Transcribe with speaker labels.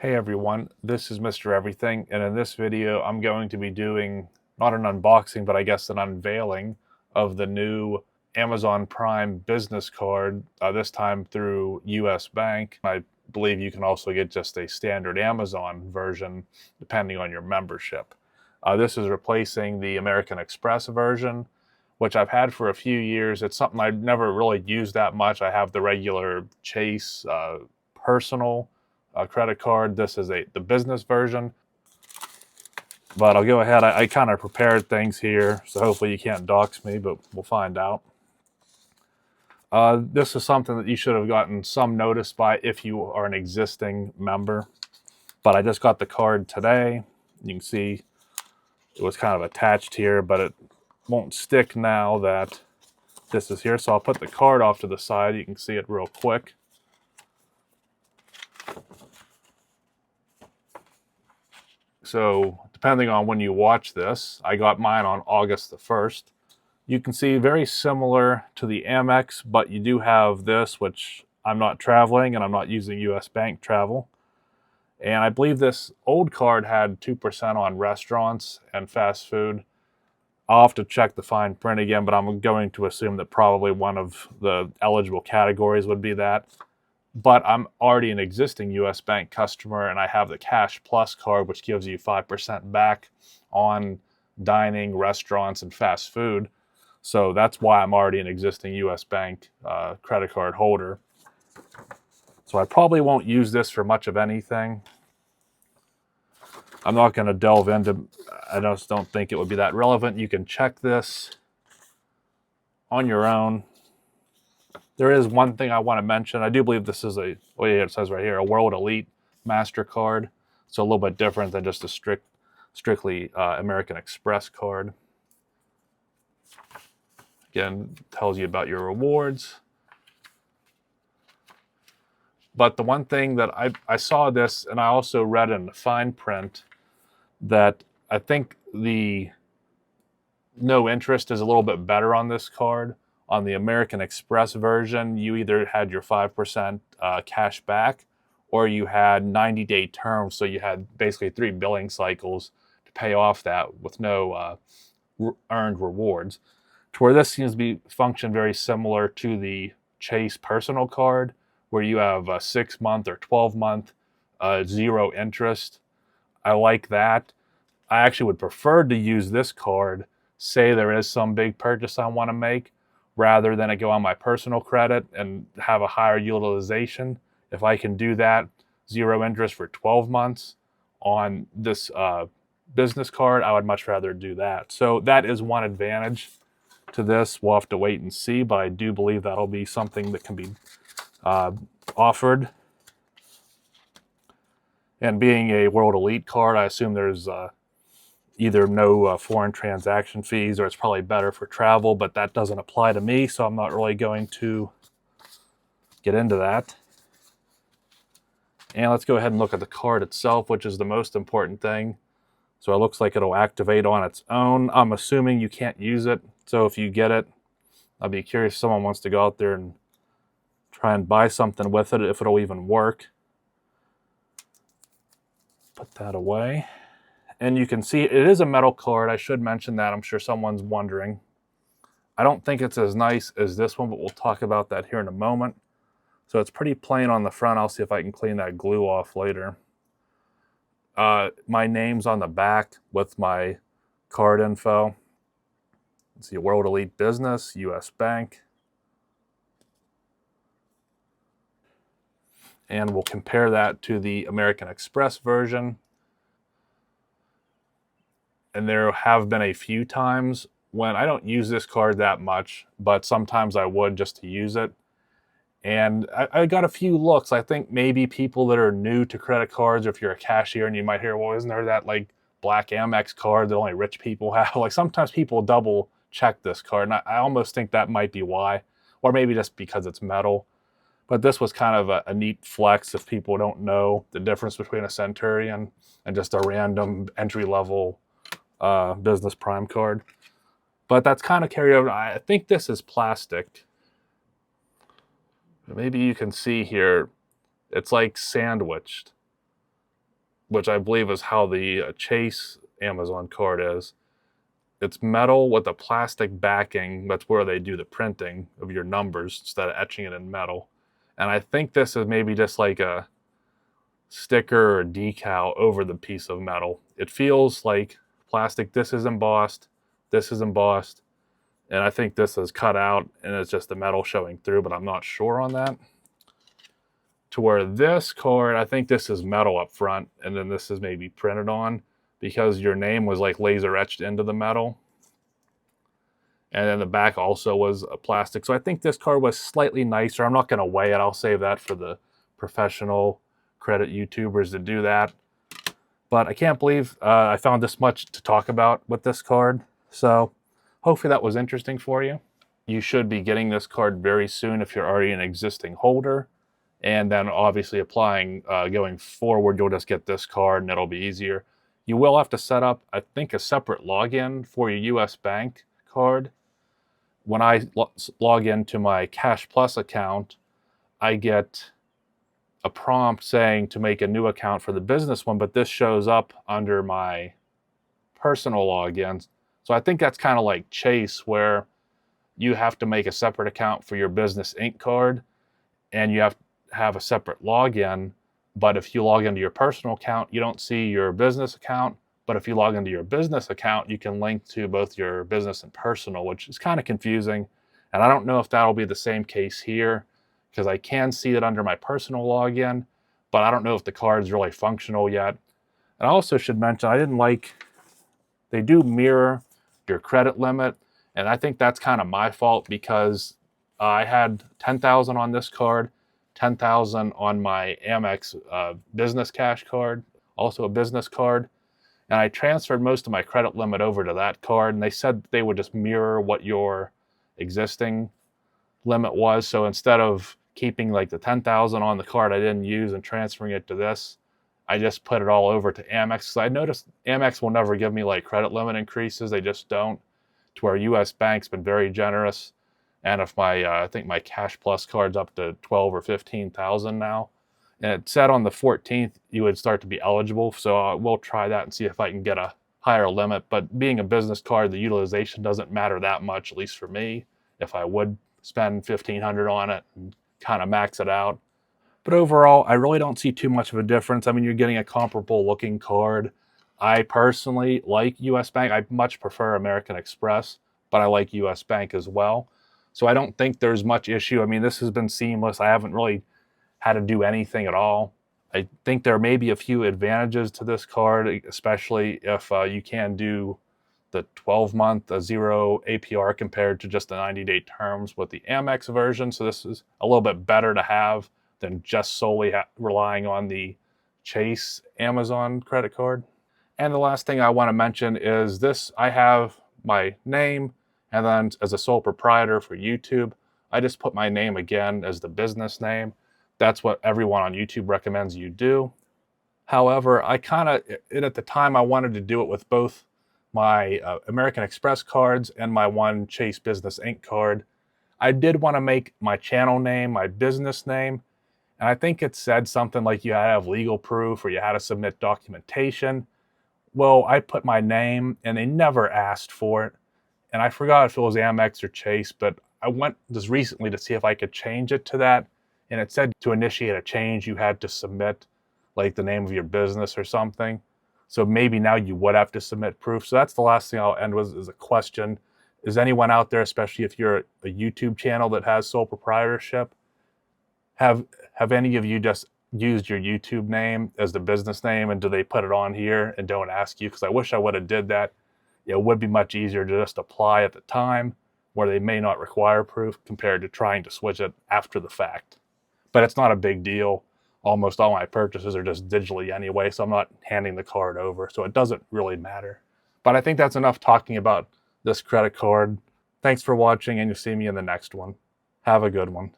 Speaker 1: Hey everyone, this is Mr. Everything, and in this video I'm going to be doing not an unboxing, but I guess an unveiling of the new Amazon Prime business card, this time through US Bank. I believe you can also get just a standard Amazon version depending on your membership. This is replacing the American Express version, which I've had for a few years. It's something I've never really used that much. I have the regular Chase personal credit card. This is the business version, but I'll go ahead. I kind of prepared things here, so hopefully you can't dox me, but we'll find out. This is something that you should have gotten some notice by if you are an existing member, but I just got the card today. You can see it was kind of attached here, but it won't stick now that this is here, so I'll put the card off to the side. You can see it real quick. So depending on when you watch this, I got mine on August the 1st. You can see very similar to the AMEX, but you do have this, which I'm not traveling and I'm not using US Bank travel. And I believe this old card had 2% on restaurants and fast food. I'll have to check the fine print again, but I'm going to assume that probably one of the eligible categories would be that. But I'm already an existing US Bank customer and I have the Cash Plus card, which gives you 5% back on dining, restaurants, and fast food. So that's why I'm already an existing US Bank credit card holder. So I probably won't use this for much of anything. I'm not going to delve into, I just don't think it would be that relevant. You can check this on your own. There is one thing I want to mention. I do believe this is it says right here, a World Elite MasterCard. So a little bit different than just a strictly American Express card. Again, tells you about your rewards. But the one thing that I saw this, and I also read in the fine print, that I think the no interest is a little bit better on this card. On the American Express version, you either had your 5% cash back or you had 90-day terms. So you had basically 3 billing cycles to pay off that with no earned rewards. To where this seems to be function very similar to the Chase personal card, where you have a 6-month or 12-month zero interest. I like that. I actually would prefer to use this card, say there is some big purchase I want to make, rather than it go on my personal credit and have a higher utilization. If I can do that, zero interest for 12 months on this business card, I would much rather do that. So that is one advantage to this. We'll have to wait and see, but I do believe that'll be something that can be offered. And being a World Elite card, I assume there's either no foreign transaction fees, or it's probably better for travel, but that doesn't apply to me, so I'm not really going to get into that. And let's go ahead and look at the card itself, which is the most important thing. So it looks like it'll activate on its own. I'm assuming you can't use it, so if you get it, I'll be curious if someone wants to go out there and try and buy something with it, if it'll even work. Put that away. And you can see it is a metal card. I should mention that. I'm sure someone's wondering. I don't think it's as nice as this one, but we'll talk about that here in a moment. So it's pretty plain on the front. I'll see if I can clean that glue off later. My name's on the back with my card info. Let's see, World Elite Business, US Bank. And we'll compare that to the American Express version. And there have been a few times when I don't use this card that much, but sometimes I would just to use it. And I got a few looks. I think maybe people that are new to credit cards, or if you're a cashier and you might hear, well, isn't there that like black AMEX card that only rich people have? Like sometimes people double check this card, and I almost think that might be why, or maybe just because it's metal. But this was kind of a neat flex if people don't know the difference between a Centurion and just a random entry-level business prime card. But that's kind of carried over. I think this is plastic. Maybe you can see here, it's like sandwiched. which I believe is how the Chase Amazon card is. It's metal with a plastic backing. That's where they do the printing of your numbers instead of etching it in metal. And I think this is maybe just like a sticker or decal over the piece of metal. It feels like plastic. This is embossed, and I think this is cut out and it's just the metal showing through, but I'm not sure on that. To where this card, I think this is metal up front, and then this is maybe printed on because your name was like laser etched into the metal. And then the back also was a plastic. So I think this card was slightly nicer. I'm not going to weigh it. I'll save that for the professional credit YouTubers to do that. But I can't believe I found this much to talk about with this card. So hopefully that was interesting for you. You should be getting this card very soon if you're already an existing holder. And then obviously applying going forward, you'll just get this card and it'll be easier. You will have to set up, I think, a separate login for your US Bank card. When I log into my Cash Plus account, I get a prompt saying to make a new account for the business one, but this shows up under my personal login. So I think that's kind of like Chase, where you have to make a separate account for your Business Inc. card, and you have to have a separate login. But if you log into your personal account, you don't see your business account. But if you log into your business account, you can link to both your business and personal, which is kind of confusing. And I don't know if that'll be the same case here, because I can see it under my personal login, but I don't know if the card's really functional yet. And I also should mention, they do mirror your credit limit, and I think that's kind of my fault because I had $10,000 on this card, $10,000 on my AMEX business cash card, also a business card. And I transferred most of my credit limit over to that card, and they said they would just mirror what your existing limit was. So instead of keeping like the $10,000 on the card I didn't use and transferring it to this, I just put it all over to Amex. So I noticed Amex will never give me like credit limit increases. They just don't. To where US Bank's been very generous. And if my, I think my Cash Plus card's up to 12 or 15,000 now. And it said on the 14th you would start to be eligible. So we'll try that and see if I can get a higher limit. But being a business card, the utilization doesn't matter that much, at least for me. If I would spend $1,500 on it and kind of max it out. But overall, I really don't see too much of a difference. I mean, you're getting a comparable looking card. I personally like US Bank. I much prefer American Express, but I like US Bank as well. So I don't think there's much issue. I mean, this has been seamless. I haven't really had to do anything at all. I think there may be a few advantages to this card, especially if you can do the 12-month 0 APR compared to just the 90-day terms with the Amex version. So this is a little bit better to have than just solely relying on the Chase Amazon credit card. And the last thing I want to mention is this. I have my name, and then as a sole proprietor for YouTube, I just put my name again as the business name. That's what everyone on YouTube recommends you do. However, at the time, I wanted to do it with both my American Express cards and my one Chase Business Inc. card. I did want to make my channel name my business name, and I think it said something like you had to have legal proof or you had to submit documentation. Well, I put my name and they never asked for it. And I forgot if it was Amex or Chase, but I went just recently to see if I could change it to that. And it said to initiate a change, you had to submit like the name of your business or something. So maybe now you would have to submit proof. So that's the last thing I'll end with is a question. Is anyone out there, especially if you're a YouTube channel that has sole proprietorship, have any of you just used your YouTube name as the business name, and do they put it on here and don't ask you? Because I wish I would have did that. It would be much easier to just apply at the time where they may not require proof compared to trying to switch it after the fact. But it's not a big deal. Almost all my purchases are just digitally anyway, so I'm not handing the card over, so it doesn't really matter. But I think that's enough talking about this credit card. Thanks for watching, and you'll see me in the next one. Have a good one.